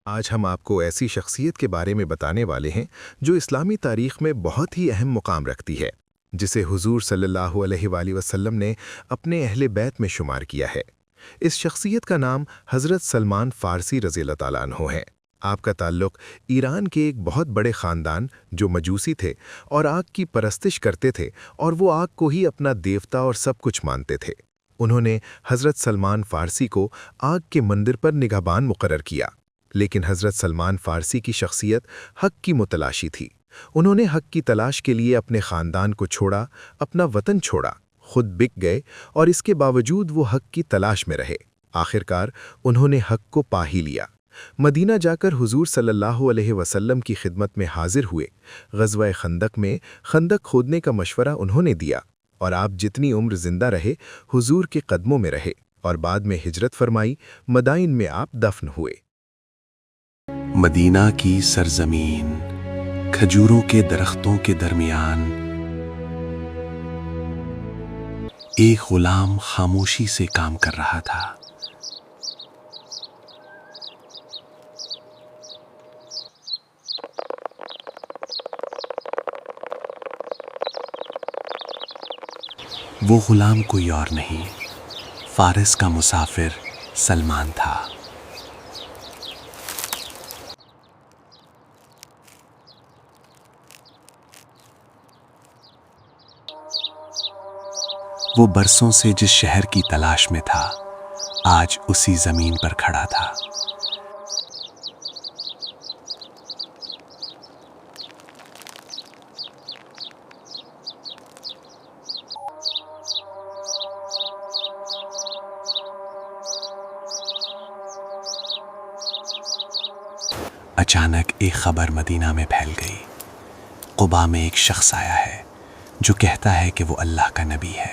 آج ہم آپ کو ایسی شخصیت کے بارے میں بتانے والے ہیں جو اسلامی تاریخ میں بہت ہی اہم مقام رکھتی ہے، جسے حضور صلی اللہ علیہ وآلہ وسلم نے اپنے اہل بیت میں شمار کیا ہے۔ اس شخصیت کا نام حضرت سلمان فارسی رضی اللہ تعالیٰ عنہ ہے۔ آپ کا تعلق ایران کے ایک بہت بڑے خاندان جو مجوسی تھے اور آگ کی پرستش کرتے تھے، اور وہ آگ کو ہی اپنا دیوتا اور سب کچھ مانتے تھے۔ انہوں نے حضرت سلمان فارسی کو آگ کے مندر پر نگہبان مقرر کیا، لیکن حضرت سلمان فارسی کی شخصیت حق کی متلاشی تھی۔ انہوں نے حق کی تلاش کے لیے اپنے خاندان کو چھوڑا، اپنا وطن چھوڑا، خود بک گئے، اور اس کے باوجود وہ حق کی تلاش میں رہے۔ آخرکار انہوں نے حق کو پا ہی لیا۔ مدینہ جا کر حضور صلی اللہ علیہ وسلم کی خدمت میں حاضر ہوئے۔ غزوہ خندق میں خندق کھودنے کا مشورہ انہوں نے دیا، اور آپ جتنی عمر زندہ رہے حضور کے قدموں میں رہے، اور بعد میں ہجرت فرمائی، مدائن میں آپ دفن ہوئے۔ مدینہ کی سرزمین، کھجوروں کے درختوں کے درمیان ایک غلام خاموشی سے کام کر رہا تھا۔ وہ غلام کوئی اور نہیں، فارس کا مسافر سلمان تھا۔ وہ برسوں سے جس شہر کی تلاش میں تھا، آج اسی زمین پر کھڑا تھا۔ اچانک ایک خبر مدینہ میں پھیل گئی۔ قباء میں ایک شخص آیا ہے جو کہتا ہے کہ وہ اللہ کا نبی ہے۔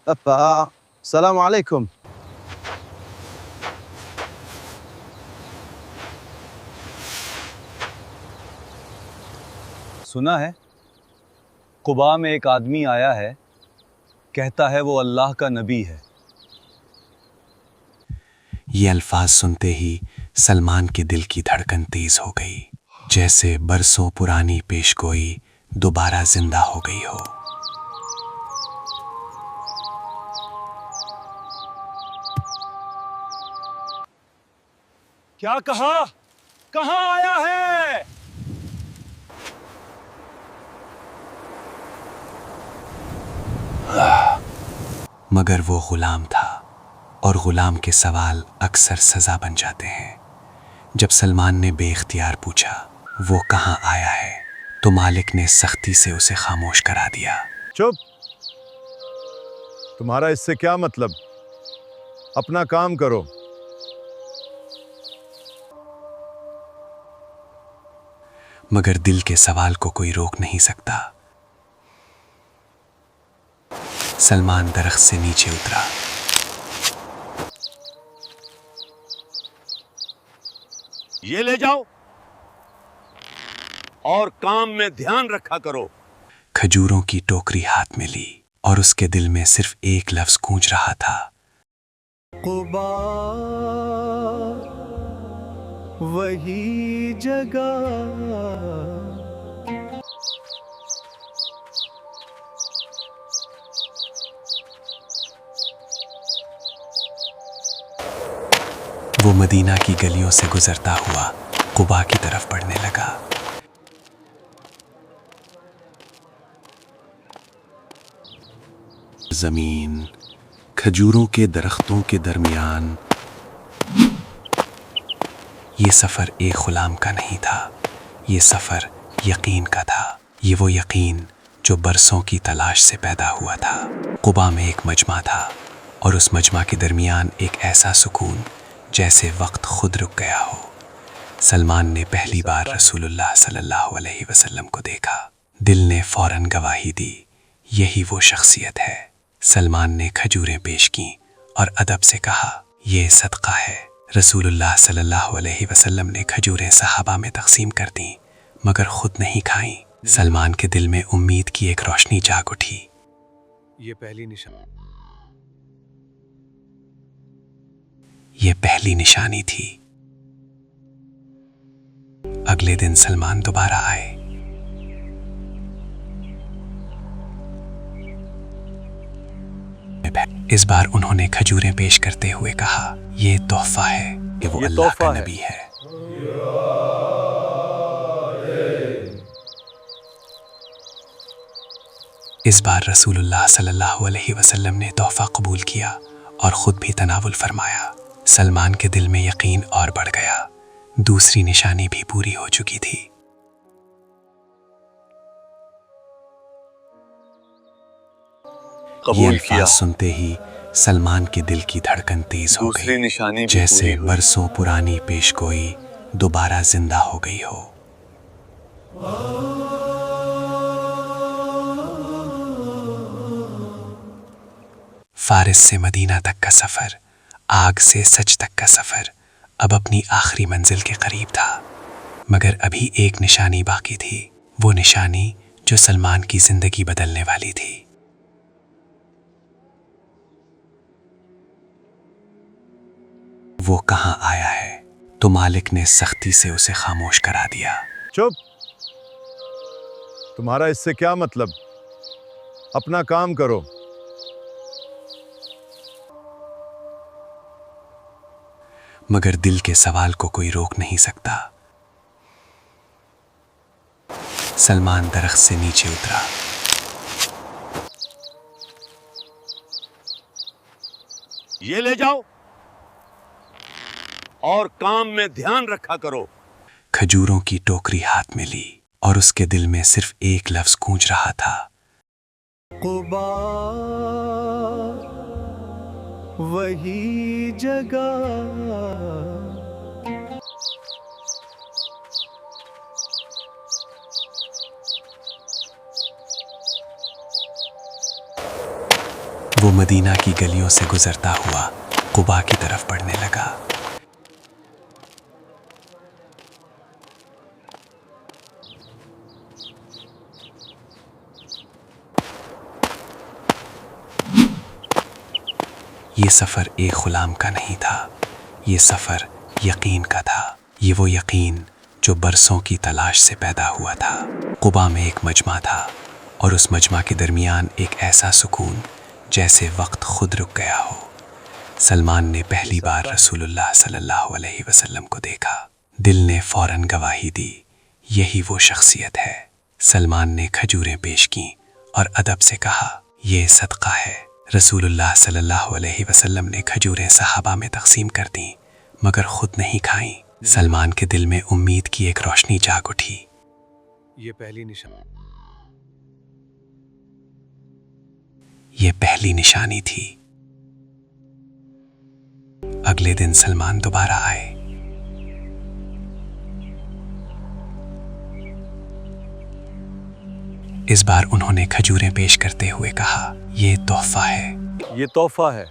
السلام علیکم۔ سنا ہے قباء میں ایک آدمی آیا ہے، کہتا ہے وہ اللہ کا نبی ہے۔ یہ الفاظ سنتے ہی سلمان کے دل کی دھڑکن تیز ہو گئی، جیسے برسوں پرانی پیشگوئی دوبارہ زندہ ہو گئی ہو۔ کیا کہا؟ کہاں آیا ہے؟ مگر وہ غلام تھا، اور غلام کے سوال اکثر سزا بن جاتے ہیں۔ جب سلمان نے بے اختیار پوچھا وہ کہاں آیا ہے، تو مالک نے سختی سے اسے خاموش کرا دیا۔ چپ! تمہارا اس سے کیا مطلب؟ اپنا کام کرو۔ مگر دل کے سوال کو کوئی روک نہیں سکتا۔ سلمان درخت سے نیچے اترا۔ یہ لے جاؤ اور کام میں دھیان رکھا کرو۔ کھجوروں کی ٹوکری ہاتھ میں لی، اور اس کے دل میں صرف ایک لفظ گونج رہا تھا، قباء وہی جگہ۔ وہ مدینہ کی گلیوں سے گزرتا ہوا قباء کی طرف بڑھنے لگا۔ زمین، کھجوروں کے درختوں کے درمیان یہ سفر ایک غلام کا نہیں تھا، یہ سفر یقین کا تھا۔ یہ وہ یقین جو برسوں کی تلاش سے پیدا ہوا تھا۔ قباء میں ایک مجمع تھا، اور اس مجمع کے درمیان ایک ایسا سکون جیسے وقت خود رک گیا ہو۔ سلمان نے پہلی بار رسول اللہ صلی اللہ علیہ وسلم کو دیکھا۔ دل نے فوراً گواہی دی، یہی وہ شخصیت ہے۔ سلمان نے کھجوریں پیش کیں اور ادب سے کہا، یہ صدقہ ہے۔ رسول اللہ صلی اللہ علیہ وسلم نے کھجوریں صحابہ میں تقسیم کر دیں، مگر خود نہیں کھائیں۔ سلمان کے دل میں امید کی ایک روشنی جاگ اٹھی۔ یہ پہلی نشان۔ یہ پہلی نشانی تھی۔ اگلے دن سلمان دوبارہ آئے۔ اس بار انہوں نے کھجوریں پیش کرتے ہوئے کہا، یہ تحفہ ہے کہ وہ اللہ کا نبی ہے۔ اس بار رسول اللہ صلی اللہ علیہ وسلم نے تحفہ قبول کیا اور خود بھی تناول فرمایا۔ سلمان کے دل میں یقین اور بڑھ گیا، دوسری نشانی بھی پوری ہو چکی تھی۔ یہ الفاظ سنتے ہی سلمان کے دل کی دھڑکن تیز ہو گئی، جیسے برسوں پرانی پیش گوئی دوبارہ زندہ ہو گئی ہو۔ فارس سے مدینہ تک کا سفر، آگ سے سچ تک کا سفر اب اپنی آخری منزل کے قریب تھا، مگر ابھی ایک نشانی باقی تھی، وہ نشانی جو سلمان کی زندگی بدلنے والی تھی۔ وہ کہاں آیا ہے؟ تو مالک نے سختی سے اسے خاموش کرا دیا۔ چپ! تمہارا اس سے کیا مطلب؟ اپنا کام کرو۔ مگر دل کے سوال کو کوئی روک نہیں سکتا۔ سلمان درخت سے نیچے اترا۔ یہ لے جاؤ اور کام میں دھیان رکھا کرو۔ کھجوروں کی ٹوکری ہاتھ میں لی اور اس کے دل میں صرف ایک لفظ گونج رہا تھا، قبا وہی جگہ وہ مدینہ کی گلیوں سے گزرتا ہوا قبا کی طرف بڑھنے لگا۔ یہ سفر ایک غلام کا نہیں تھا، یہ سفر یقین کا تھا۔ یہ وہ یقین جو برسوں کی تلاش سے پیدا ہوا تھا۔ قبا میں ایک مجمع تھا اور اس مجمع کے درمیان ایک ایسا سکون جیسے وقت خود رک گیا ہو۔ سلمان نے پہلی بار رسول اللہ صلی اللہ علیہ وسلم کو دیکھا۔ دل نے فوراً گواہی دی، یہی وہ شخصیت ہے۔ سلمان نے کھجوریں پیش کیں اور ادب سے کہا، یہ صدقہ ہے۔ رسول اللہ صلی اللہ علیہ وسلم نے کھجوریں صحابہ میں تقسیم کر دیں، مگر خود نہیں کھائیں۔ سلمان کے دل میں امید کی ایک روشنی جاگ اٹھی۔ یہ پہلی نشانی تھی۔ اگلے دن سلمان دوبارہ آئے۔ اس بار انہوں نے کھجوریں پیش کرتے ہوئے کہا، یہ تحفہ ہے۔ یہ تحفہ ہے۔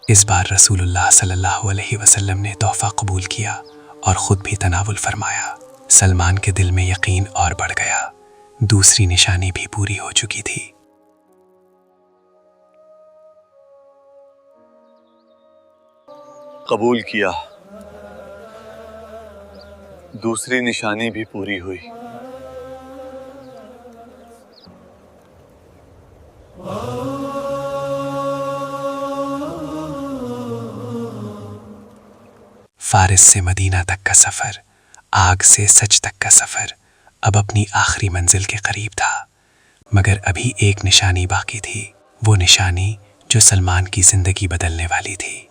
اس بار رسول اللہ صلی اللہ علیہ وسلم نے تحفہ قبول کیا اور خود بھی تناول فرمایا۔ سلمان کے دل میں یقین اور بڑھ گیا، دوسری نشانی بھی پوری ہو چکی تھی۔ قبول کیا، دوسری نشانی بھی پوری ہوئی۔ فارس سے مدینہ تک کا سفر، آگ سے سچ تک کا سفر اب اپنی آخری منزل کے قریب تھا، مگر ابھی ایک نشانی باقی تھی، وہ نشانی جو سلمان کی زندگی بدلنے والی تھی۔